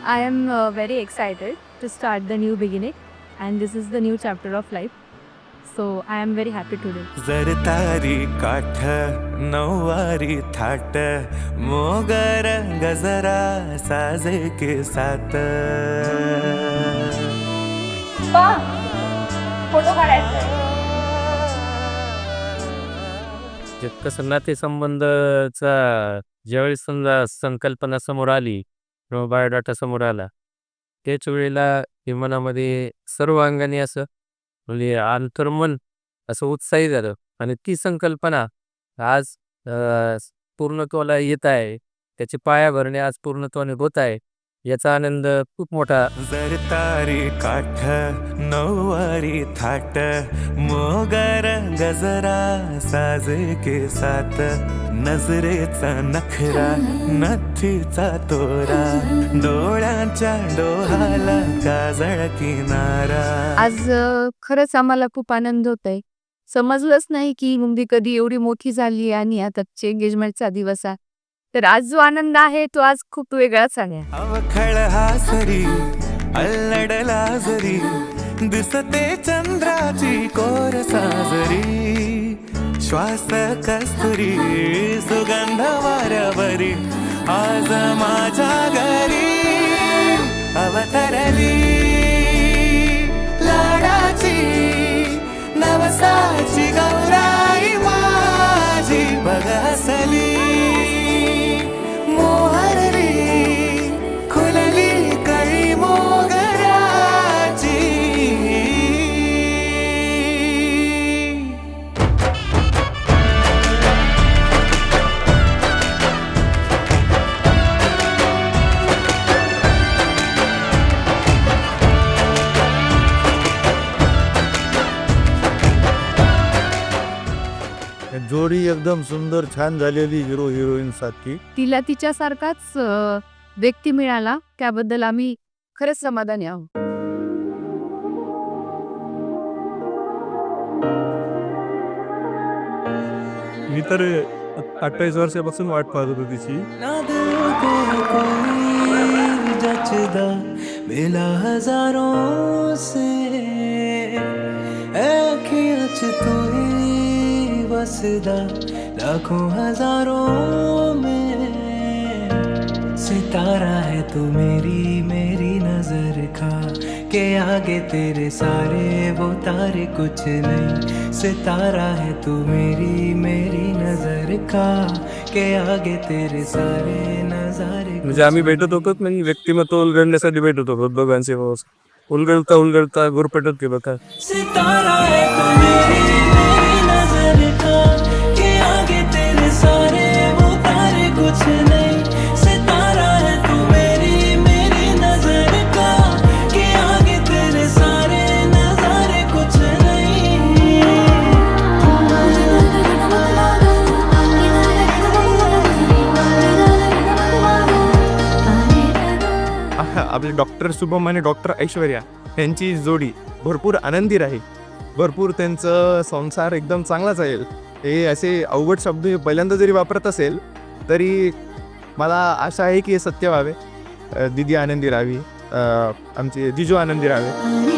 I am very excited to start the new beginning, and this is the new chapter of life. So I am very happy today. जर तारी काठ नऊवारी थाट मोगर गजरा साजे के साथ photo काढायचा. कसं नातेसंबंधचा ज्यावेळेस समजा संकल्पना समोर आली किंवा बायोडाटा समोर आला, त्याच वेळेला हे मनामध्ये सर्व अंगाने असं म्हणजे अंतर्मन असं उत्साही झालं आणि ती संकल्पना आज पूर्णत्वाला येत आहे. त्याची पायाभरणी आज पूर्णत्वाने होत आहे. याचा आनंद खूप मोठा. जर तारी काठ नऊवारी थाट मोगर गजरा साजे के साथ नजरेचा नखरा नथीचा तोरा डोळ्यांच्या डोहाला काजळ किनारा. आज खरंच आम्हाला खूप आनंद होतोय. समजलंच नाही की मुंबई कधी एवढी मोठी झाली आणि आताचे एंगेजमेंटचा दिवस आहे. तर आज जो आनंद आहे तो आज खूप वेगळाच आहे. अवखळ हासरी अल्लडला जरी दिसते चंद्राची कोर साजरी श्वास कस्तुरी सुगंध वाऱ्यावरी आज माझ्या घरी अवतरली लाडाची नवसाची गौराई माझी बघ हसली मोहरली खुलली कळी मोगऱ्याची. जोडी एकदम सुंदर छान झालेली हिरो हिरोईन सारखी. तिला तिच्यासारखाच व्यक्ती मिळाला त्याबद्दल आम्ही खरंच समाधानी आहोत. मी तर 28 वर्षापासून वाट पाहत होतो तिची. ना दिल को कोई जचदा मिला हजारों से अखियां च तू ही वसदा लाखों हजारों में सितारा है तू मेरी मेरी नजर का के आगे तेरे सारे वो तारे कुछ नहीं सितारा है तू मेरी मेरी नजर का के आगे तेरे सारे नजारे. म्हणजे आम्ही भेटत होतो म्हणजे व्यक्तिमत्व उलगडण्यासाठी भेटत होतो दोघांचे. उलगडता उलगडता गुरपेटत गेलो का. सितारा है तू मेरी मेरी नजर का के आगे तेरे सारे वो तारे कुछ नहीं सितारा है तू मेरी मेरी नजर का के आगे तेरे सारे नजारे कुछ नहीं. आपले डॉक्टर शुभम आणि डॉक्टर ऐश्वर्या यांची जोडी भरपूर आनंदी राहील. भरपूर त्यांचं संसार एकदम चांगला जाईल. हे असे अवघड शब्द पहिल्यांदा जरी वापरत असेल तरी मला आशा आहे की हे सत्य व्हावे. दिदी आनंदी राहावी, आमचे जिजू आनंदी राहावे.